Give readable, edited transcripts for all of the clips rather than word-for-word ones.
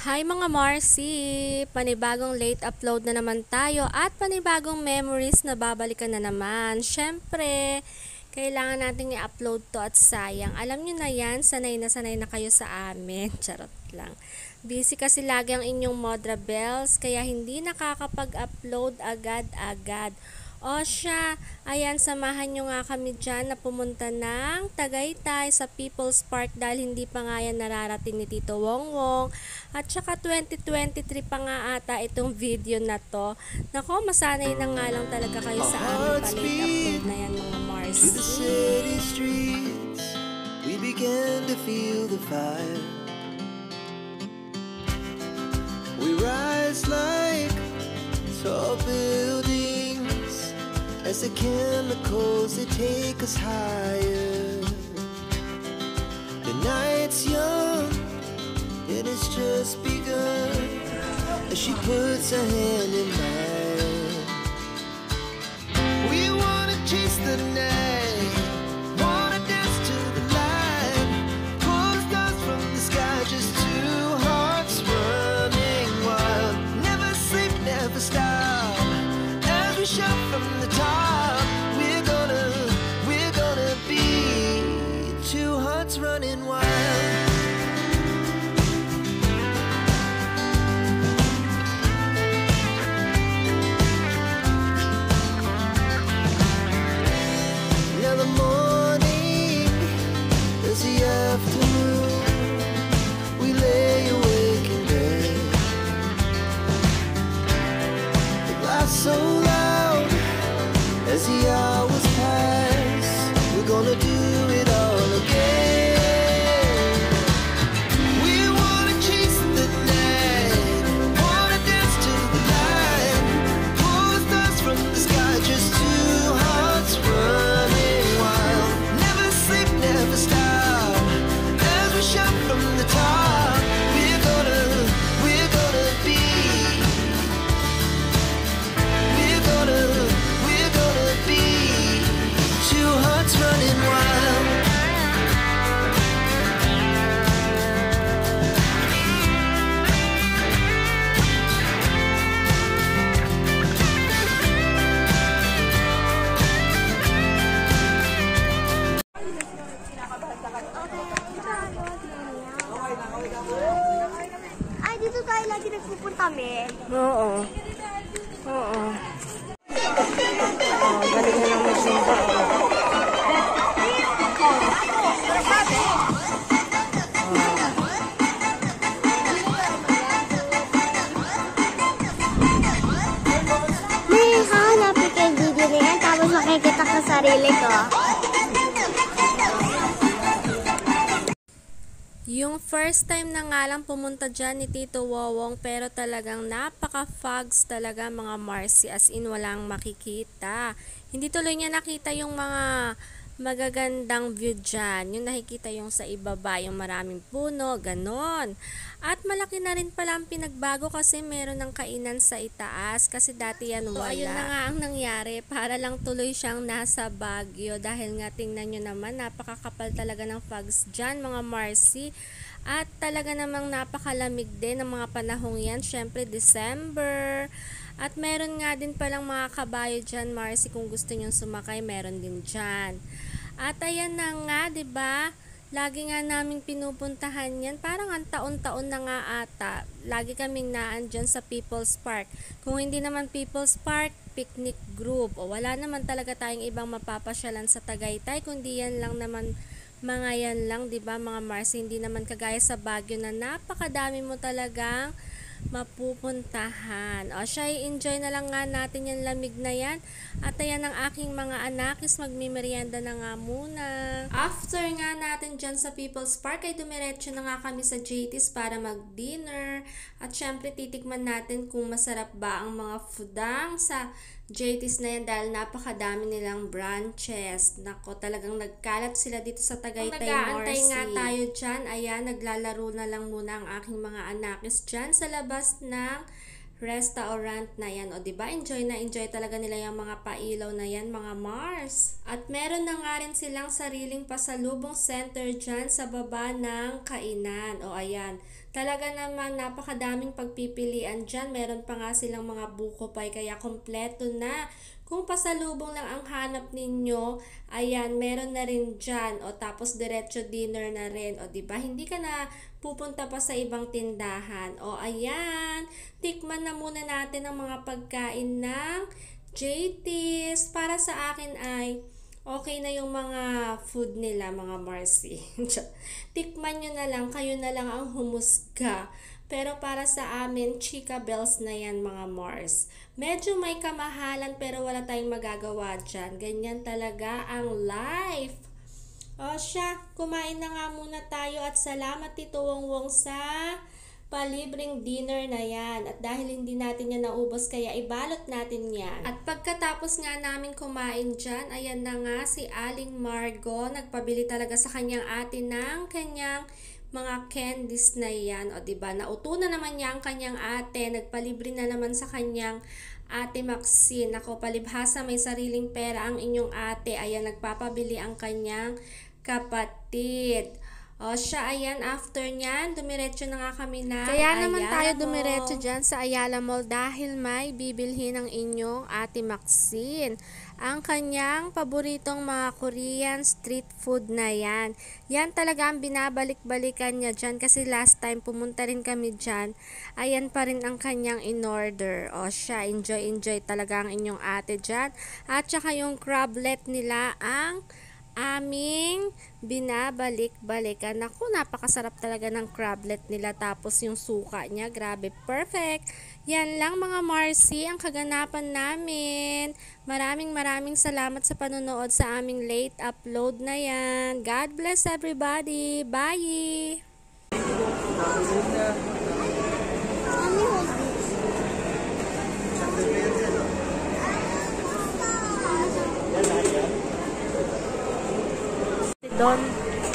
Hi mga Marcy! Panibagong late upload na naman tayo at panibagong memories na babalikan na naman. Siyempre, kailangan nating i-upload to at sayang. Alam nyo na yan, sanay na kayo sa amin. Charot lang. Busy kasi lagi ang inyong Modra Bells kaya hindi nakakapag-upload agad-agad. O siya, ayan, samahan nyo nga kami dyan na pumunta ng Tagaytay sa People's Park dahil hindi pa nga yan nararating ni Tito Wongwong. At saka 2023 pa nga ata itong video na to. Nako, masanay na nga lang talaga kayo sa amin palate upload na yan mga Mars. To the city streets, we began to feel the fire. We rise like tall buildings as the chemicals they take us higher. The night's young, it has just begun as she puts her hand in mine. We wanna chase the night, wanna dance to the light, pull stars from the sky, just two hearts running wild. Never sleep, never stop, as we shout from the top. We're gonna be two hearts running wild. Now the morning is the afternoon. We lay awake in bed. The glass so loud as the hours pass. We're gonna do it all again. We wanna chase the night, wanna dance to the light, pull stars from the sky, just two hearts running wild. Never sleep, never stop, as we shout from the top. We're gonna be, we're gonna be two hearts running wild. Ay, dito tayo lagi nagpupunta, me. Oo. Oo. Oh, galing na lang magsimba. May hahanapin ko yung video na yan, tapos makikita ko sarili ko. Yung first time na nga lang pumunta dyan ni Tito Wowong pero talagang napaka-fogs talaga mga Marcy, as in walang makikita. Hindi tuloy niya nakita yung mga magagandang view dyan. Yung nakikita yung sa ibaba, yung maraming puno, ganon. At malaki na rin pala ang pinagbago kasi meron ng kainan sa itaas kasi dati yan wala. So, ayun na nga ang nangyari, para lang tuloy siyang nasa Baguio dahil nga tingnan nyo naman napakakapal talaga ng fogs dyan mga Marcy. At talaga namang napakalamig din ng mga panahong yan, syempre December. At meron nga din palang mga kabayo dyan Marcy, kung gusto nyong sumakay meron din dyan. At ayan na nga, 'di ba? Lagi nga naming pinupuntahan yan. Parang ang taon-taon na nga ata. Lagi kaming naan dyan sa People's Park. Kung hindi naman People's Park, picnic group. O wala naman talaga tayong ibang mapapasyalan sa Tagaytay. Kundi yan lang naman, mga yan lang, diba mga Mars? Hindi naman kagaya sa Baguio na napakadami mo talagang mapupuntahan. O siya, enjoy na lang nga natin yung lamig na yan. At ayan ang aking mga anakis, magmimerienda na nga muna. After nga natin dyan sa People's Park ay dumiretso na nga kami sa JT's para mag-dinner. At syempre titikman natin kung masarap ba ang mga foodang sa JT's na yan dahil napakadami nilang branches. Nako, talagang nagkalat sila dito sa Tagaytay, Marcy. Nag-aantay nga tayo dyan, ayan, naglalaro na lang muna ang aking mga anakis dyan sa labas ng restaurant na yan. O diba, enjoy na enjoy talaga nila yung mga pailaw na yan, mga Mars. At meron na nga rin silang sariling pasalubong center dyan sa baba ng kainan. O ayan, Talaga naman napakadaming pagpipilian dyan. Meron pa nga silang mga buko pie kaya kompleto na. Kung pasalubong lang ang hanap ninyo, ayan, meron na rin dyan. O tapos diretso dinner na rin. O diba, hindi ka na pupunta pa sa ibang tindahan. O ayan, tikman na muna natin ang mga pagkain ng JT's. Para sa akin ay okay na yung mga food nila, mga Marcy. Tikman nyo na lang, kayo na lang ang humusga. Pero para sa amin, Chika Bells na yan, mga Mars. Medyo may kamahalan pero wala tayong magagawa dyan. Ganyan talaga ang life. O siya, kumain na nga muna tayo at salamat Tito Wongwong sa palibreng dinner na yan. At dahil hindi natin yan naubos, kaya ibalot natin yan. At pagkatapos nga namin kumain dyan, ayan na nga si Aling Margo. Nagpabili talaga sa kanyang ate ng kanyang mga candies na yan. O diba, nauto na naman niya ang kanyang ate. Nagpalibre na naman sa kanyang ate Maxine. Ako, palibhasa may sariling pera ang inyong ate. Ayan, nagpapabili ang kanyang kapatid. O siya, ayan, after nyan, dumiretso na nga kami na Kaya naman Ayala tayo Mall. dumiretso dyan sa Ayala Mall dahil may bibilhin ng inyong ate Maxine. Ang kanyang paboritong mga Korean street food na yan. Yan talaga ang binabalik-balikan niya dyan kasi last time pumunta rin kami dyan. Ayan pa rin ang kanyang in-order. O siya, enjoy talaga ang inyong ate dyan. At saka yung crablet nila ang aming binabalik-balikan. Naku, napakasarap talaga ng crablet nila. Tapos yung suka niya, grabe, perfect. Yan lang mga Marcy, ang kaganapan namin. Maraming salamat sa panonood sa aming late upload na yan. God bless everybody. Bye!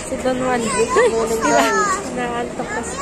Si Don Juan. Naantok kasi.